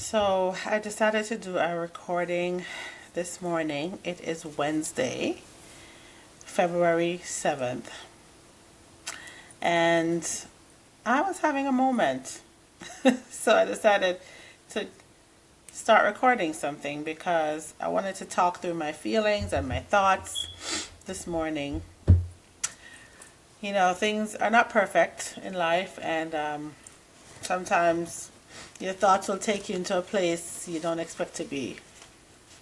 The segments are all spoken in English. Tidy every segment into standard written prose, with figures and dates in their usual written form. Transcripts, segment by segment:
So I decided to do a recording this morning. It is Wednesday, February 7th. And I was having a moment. So I decided to start recording something because I wanted to talk through my feelings and my thoughts this morning. You know, things are not perfect in life, and sometimes your thoughts will take you into a place you don't expect to be.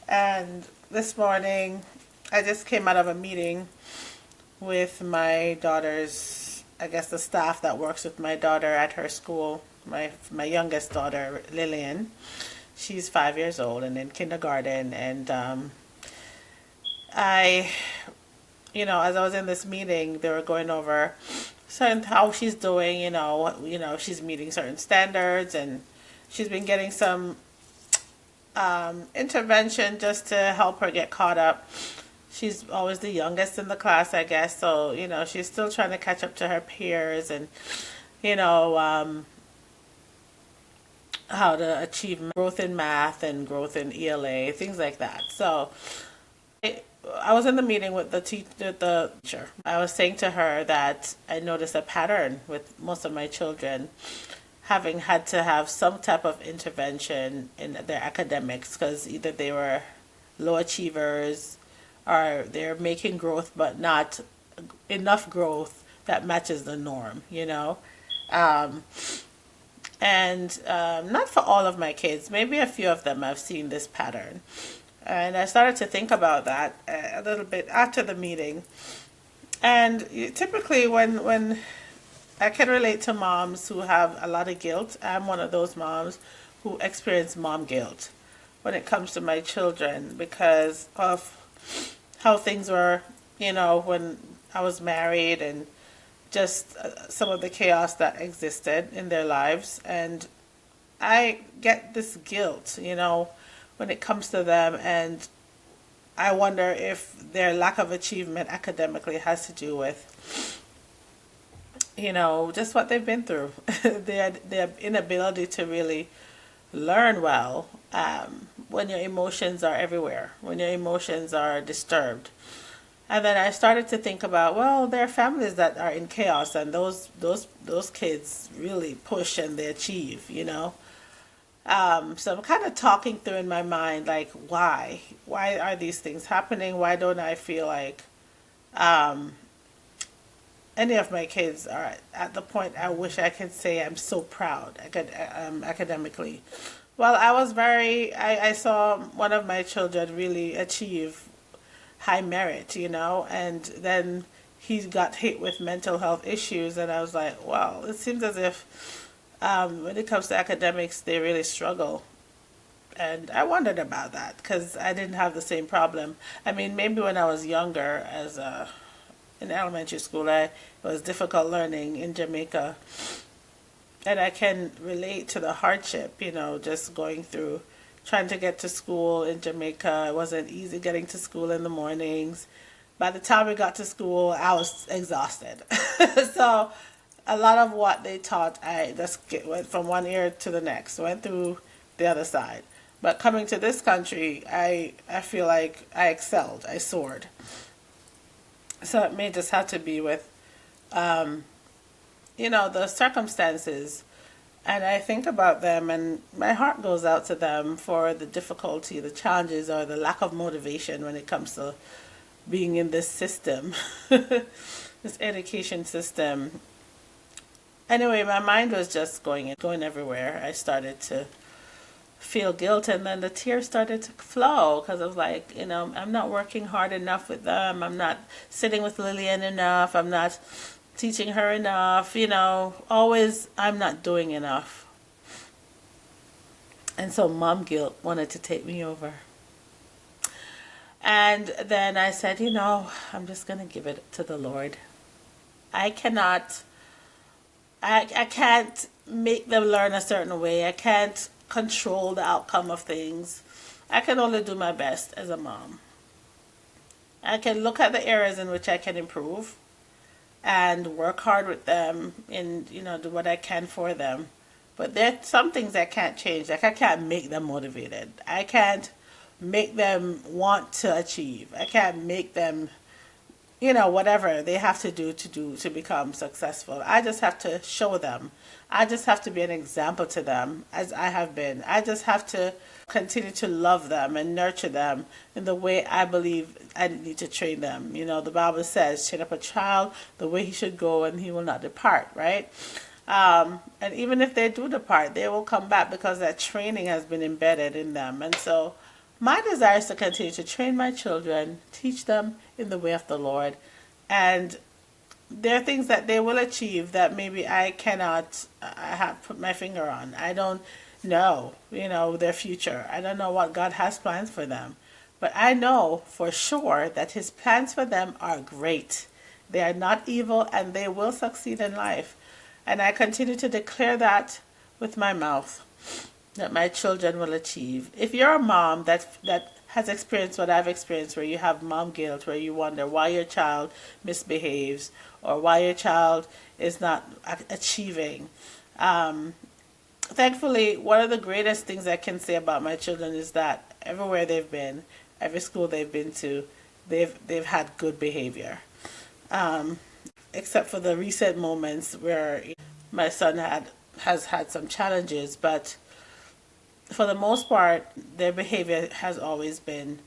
And this morning, I just came out of a meeting with my daughter's, I guess the staff that works with my daughter at her school, my youngest daughter, Lillian. She's 5 years old and in kindergarten. And as I was in this meeting, they were going over certain how she's doing. She's meeting certain standards, and she's been getting some intervention just to help her get caught up. She's always the youngest in the class, I guess. So, she's still trying to catch up to her peers and, how to achieve growth in math and growth in ELA, things like that. So I was in the meeting with the teacher. I was saying to her that I noticed a pattern with most of my children having had to have some type of intervention in their academics because either they were low achievers or they're making growth but not enough growth that matches the norm, not for all of my kids. Maybe a few of them I've seen this pattern. And I started to think about that a little bit after the meeting. And typically when I can relate to moms who have a lot of guilt. I'm one of those moms who experience mom guilt when it comes to my children because of how things were, when I was married, and just some of the chaos that existed in their lives. And I get this guilt, when it comes to them, and I wonder if their lack of achievement academically has to do with just what they've been through, their inability to really learn well when your emotions are everywhere, when your emotions are disturbed. And then I started to think about, well, there are families that are in chaos, and those kids really push and they achieve, So I'm kind of talking through in my mind, like, why are these things happening? Why don't I feel like any of my kids are at the point I wish I could say I'm so proud academically. Well, I saw one of my children really achieve high merit, and then he got hit with mental health issues, and I was like, well, it seems as if when it comes to academics, they really struggle. And I wondered about that because I didn't have the same problem. I mean, maybe when I was younger, in elementary school, it was difficult learning in Jamaica. And I can relate to the hardship, just going through, trying to get to school in Jamaica. It wasn't easy getting to school in the mornings. By the time we got to school, I was exhausted. So a lot of what they taught, I just went from one ear to the next, went through the other side. But coming to this country, I feel like I excelled, I soared. So it may just have to be with, the circumstances. And I think about them, and my heart goes out to them for the difficulty, the challenges, or the lack of motivation when it comes to being in this system, this education system. Anyway, my mind was just going everywhere. I started to feel guilt, and then the tears started to flow because I was like, I'm not working hard enough with them. I'm not sitting with Lillian enough. I'm not teaching her enough. Always I'm not doing enough. And so mom guilt wanted to take me over. And then I said, I'm just going to give it to the Lord. I can't make them learn a certain way. I can't control the outcome of things. I can only do my best as a mom. I can look at the areas in which I can improve and work hard with them and do what I can for them. But there are some things I can't change. Like I can't make them motivated. I can't make them want to achieve. I can't make them, whatever they have to do to become successful. I just have to show them. I just have to be an example to them as I have been. I just have to continue to love them and nurture them in the way I believe I need to train them. The Bible says, train up a child the way he should go and he will not depart, right? And even if they do depart, they will come back because that training has been embedded in them. And so my desire is to continue to train my children, teach them in the way of the Lord. And there are things that they will achieve that maybe I have put my finger on. I don't know, their future. I don't know what God has plans for them. But I know for sure that his plans for them are great. They are not evil and they will succeed in life. And I continue to declare that with my mouth, that my children will achieve. If you're a mom that has experienced what I've experienced, where you have mom guilt, where you wonder why your child misbehaves or why your child is not achieving, thankfully, one of the greatest things I can say about my children is that everywhere they've been, every school they've been to, they've had good behavior. Except for the recent moments where my son has had some challenges, but for the most part, their behavior has always been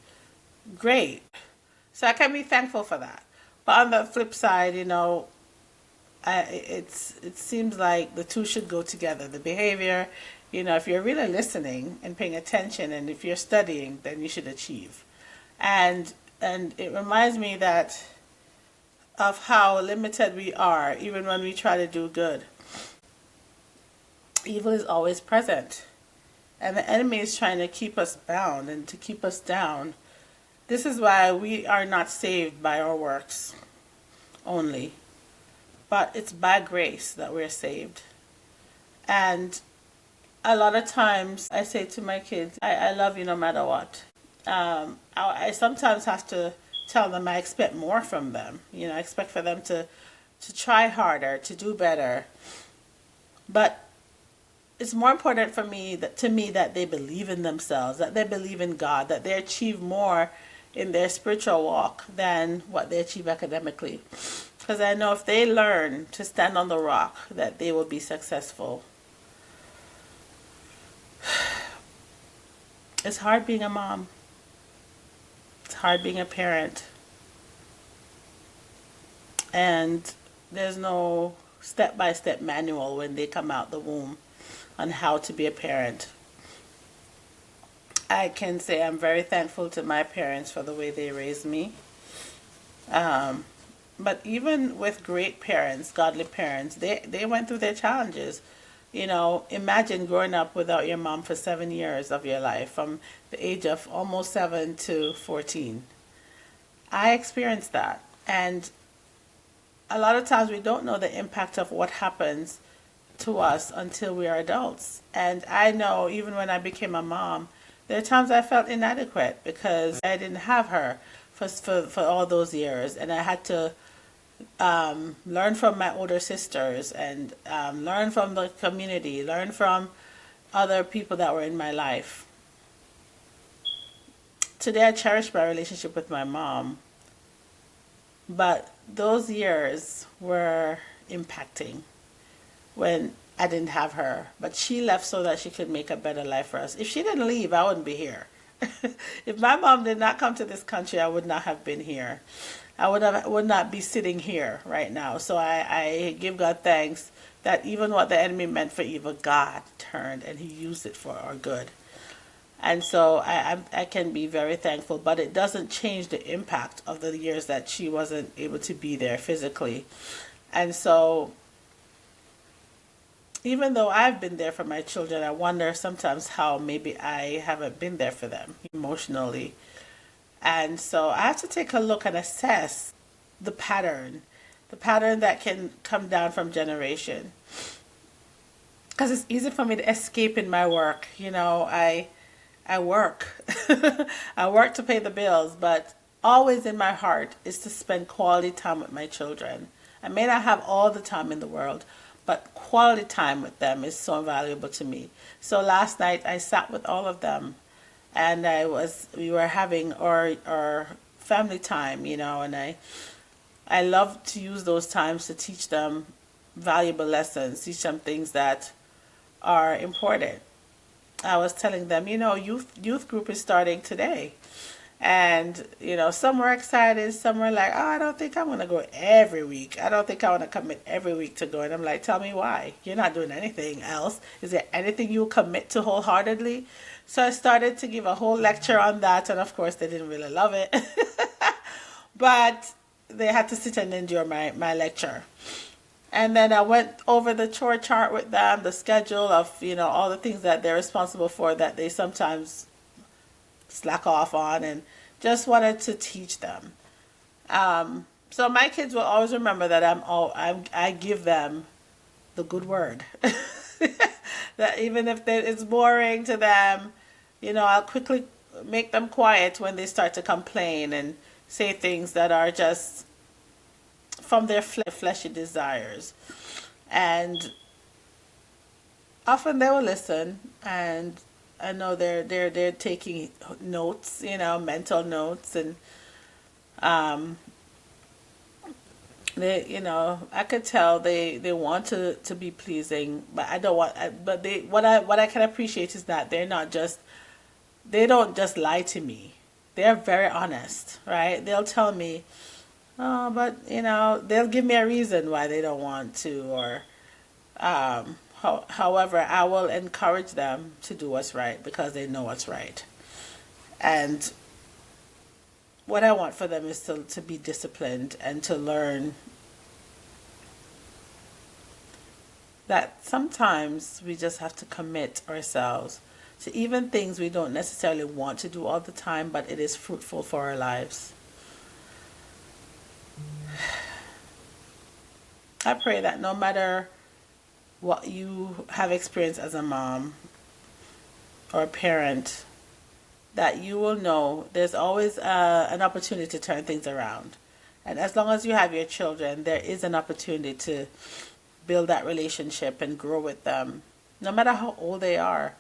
great. So I can be thankful for that. But on the flip side, it seems like the two should go together. The behavior, if you're really listening and paying attention, and if you're studying, then you should achieve. And it reminds me of how limited we are, even when we try to do good. Evil is always present. And the enemy is trying to keep us bound and to keep us down. This is why we are not saved by our works only. But it's by grace that we're saved. And a lot of times I say to my kids, I love you no matter what. I sometimes have to tell them I expect more from them. I expect for them to try harder, to do better. But it's more important to me that they believe in themselves, that they believe in God, that they achieve more in their spiritual walk than what they achieve academically. Because I know if they learn to stand on the rock, that they will be successful. It's hard being a mom. It's hard being a parent. And there's no step-by-step manual when they come out the womb on how to be a parent. I can say I'm very thankful to my parents for the way they raised me. But even with great parents, godly parents, they went through their challenges. Imagine growing up without your mom for 7 years of your life, from the age of almost 7 to 14. I experienced that. And a lot of times we don't know the impact of what happens to us until we are adults. And I know even when I became a mom, there are times I felt inadequate because I didn't have her for all those years. And I had to learn from my older sisters and learn from the community, learn from other people that were in my life. Today I cherish my relationship with my mom, but those years were impacting when I didn't have her. But she left so that she could make a better life for us. If she didn't leave, I wouldn't be here. If my mom did not come to this country, I would not have been here. I would not be sitting here right now. So I give God thanks that even what the enemy meant for evil, God turned and he used it for our good. And so I can be very thankful, but it doesn't change the impact of the years that she wasn't able to be there physically. And so even though I've been there for my children, I wonder sometimes how maybe I haven't been there for them emotionally. And so I have to take a look and assess the pattern that can come down from generation. Because it's easy for me to escape in my work. I work. I work to pay the bills, but always in my heart is to spend quality time with my children. I may not have all the time in the world, but quality time with them is so valuable to me. So last night I sat with all of them, and we were having our family time, and I love to use those times to teach them valuable lessons, teach them things that are important. I was telling them, youth group is starting today. And, some were excited, some were like, oh, I don't think I'm going to go every week. I don't think I want to commit every week to go. And I'm like, tell me why. You're not doing anything else. Is there anything you commit to wholeheartedly? So I started to give a whole lecture on that. And of course, they didn't really love it. But they had to sit and endure my lecture. And then I went over the chore chart with them, the schedule of, all the things that they're responsible for that they sometimes slack off on, and just wanted to teach them. So my kids will always remember that I give them the good word. That even if it's boring to them, I'll quickly make them quiet when they start to complain and say things that are just from their fleshy desires. And often they will listen, and I know they're taking notes, mental notes, and I could tell they want to be pleasing, but I don't want. But what I can appreciate is that they don't just lie to me. They're very honest, right? They'll tell me, oh, but they'll give me a reason why they don't want to, or however, I will encourage them to do what's right because they know what's right. And what I want for them is to be disciplined and to learn that sometimes we just have to commit ourselves to even things we don't necessarily want to do all the time, but it is fruitful for our lives. I pray that no matter what you have experienced as a mom or a parent, that you will know there's always an opportunity to turn things around. And as long as you have your children, there is an opportunity to build that relationship and grow with them, no matter how old they are.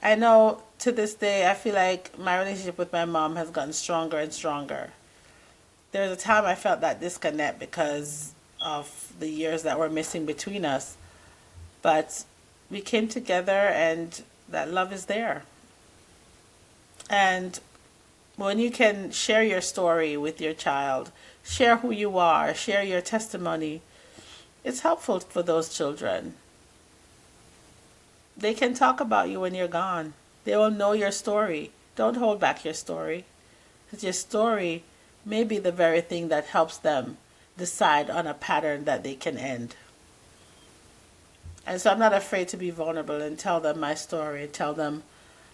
I know to this day, I feel like my relationship with my mom has gotten stronger and stronger. There was a time I felt that disconnect because of the years that were missing between us. But we came together, and that love is there. And when you can share your story with your child, share who you are, share your testimony, it's helpful for those children. They can talk about you when you're gone. They will know your story. Don't hold back your story, because your story may be the very thing that helps them decide on a pattern that they can end. And so I'm not afraid to be vulnerable and tell them my story, tell them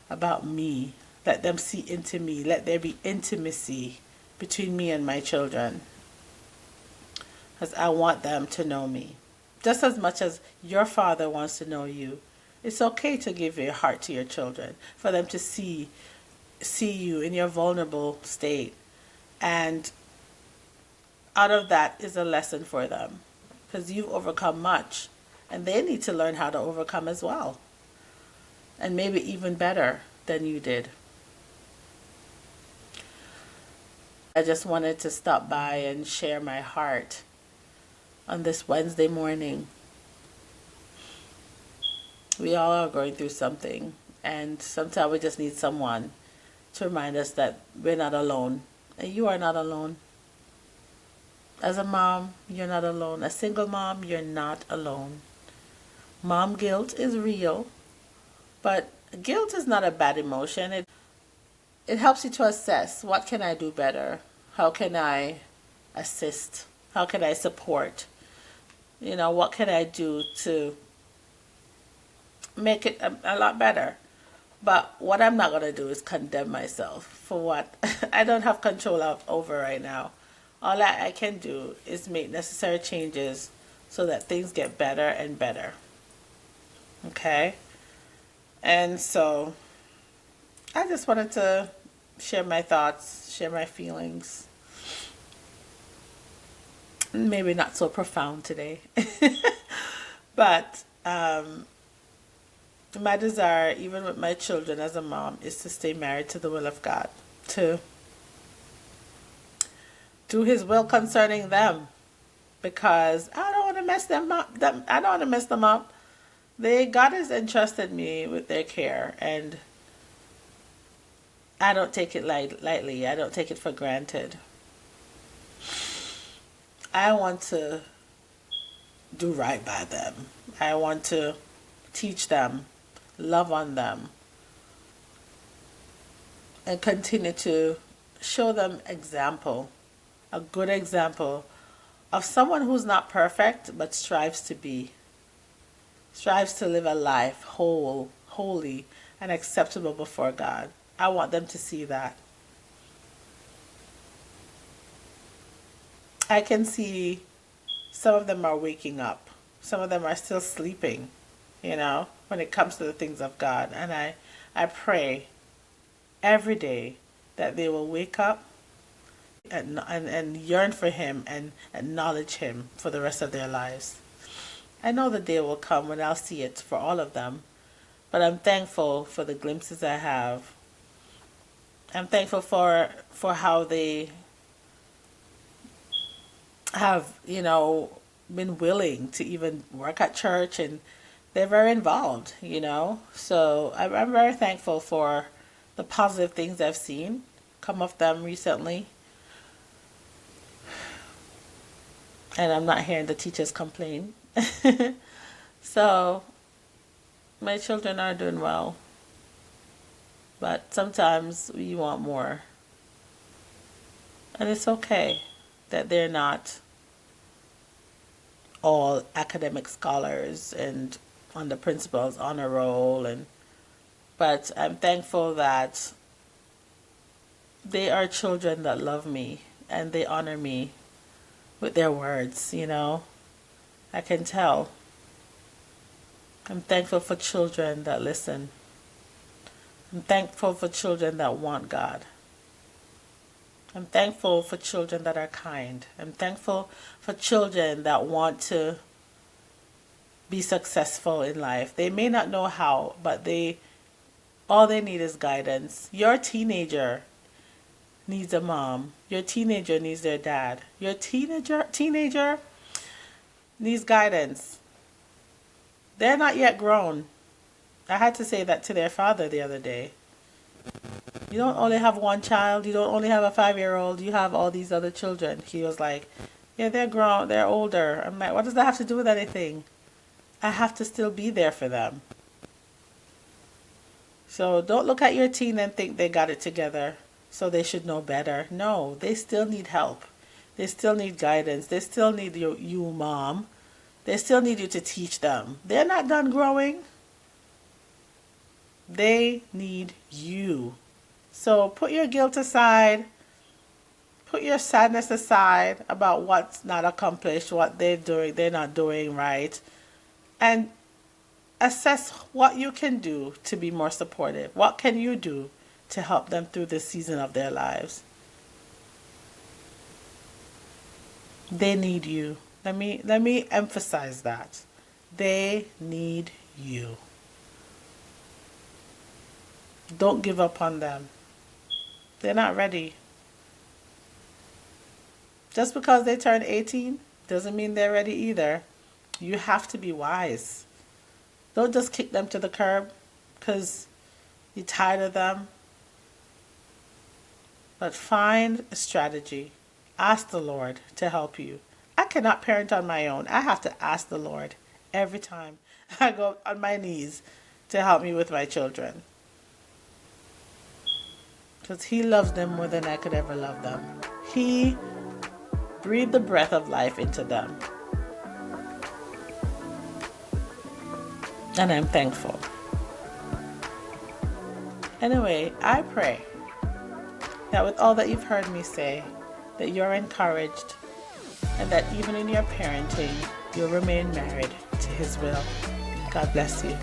about me. Let them see into me. Let there be intimacy between me and my children, because I want them to know me. Just as much as your father wants to know you, it's okay to give your heart to your children, for them to see you in your vulnerable state. And out of that is a lesson for them, because you've overcome much, and they need to learn how to overcome as well, and maybe even better than you did. I just wanted to stop by and share my heart on this Wednesday morning. We all are going through something, and sometimes we just need someone to remind us that we're not alone, and you are not alone. As a mom, you're not alone. A single mom, you're not alone. Mom guilt is real, but guilt is not a bad emotion. It helps you to assess, what can I do better? How can I assist? How can I support? What can I do to make it a lot better? But what I'm not going to do is condemn myself for what I don't have control over right now. All I can do is make necessary changes so that things get better and better. Okay? And so I just wanted to share my thoughts, share my feelings. Maybe not so profound today. But my desire, even with my children as a mom, is to stay married to the will of God, to do His will concerning them, because I don't want to mess them up. I don't want to mess them up. God has entrusted me with their care, and I don't take it lightly. I don't take it for granted. I want to do right by them. I want to teach them, love on them, and continue to show them a good example of someone who's not perfect but strives to live a life holy, and acceptable before God. I want them to see that. I can see some of them are waking up. Some of them are still sleeping, when it comes to the things of God. And I pray every day that they will wake up and yearn for Him and acknowledge Him for the rest of their lives. I know the day will come when I'll see it for all of them, but I'm thankful for the glimpses I have. I'm thankful for how they have, been willing to even work at church, and they're very involved, So I'm very thankful for the positive things I've seen come of them recently. And I'm not hearing the teachers complain. So my children are doing well. But sometimes we want more. And it's okay that they're not all academic scholars and on the principal's honor roll, but I'm thankful that they are children that love me and they honor me with their words, I can tell. I'm thankful for children that listen. I'm thankful for children that want God. I'm thankful for children that are kind. I'm thankful for children that want to be successful in life. They may not know how, but all they need is guidance. Your teenager needs a mom. Your teenager needs their dad. Your teenager needs guidance. They're not yet grown. I had to say that to their father the other day. You don't only have one child. You don't only have a 5-year-old. You have all these other children. He was like, yeah, they're grown. They're older. I'm like, what does that have to do with anything? I have to still be there for them. So don't look at your teen and think they got it together, so they should know better. No, they still need help. They still need guidance. They still need you, mom. They still need you to teach them. They're not done growing. They need you. So put your guilt aside. Put your sadness aside about what's not accomplished, what they're not doing right. And assess what you can do to be more supportive. What can you do to help them through this season of their lives? They need you. Let me emphasize that. They need you. Don't give up on them. They're not ready. Just because they turn 18 doesn't mean they're ready either. You have to be wise. Don't just kick them to the curb because you're tired of them. But find a strategy. Ask the Lord to help you. I cannot parent on my own. I have to ask the Lord every time I go on my knees to help me with my children. Because He loves them more than I could ever love them. He breathed the breath of life into them. And I'm thankful. Anyway, I pray that with all that you've heard me say, that you're encouraged and that even in your parenting, you'll remain married to His will. God bless you.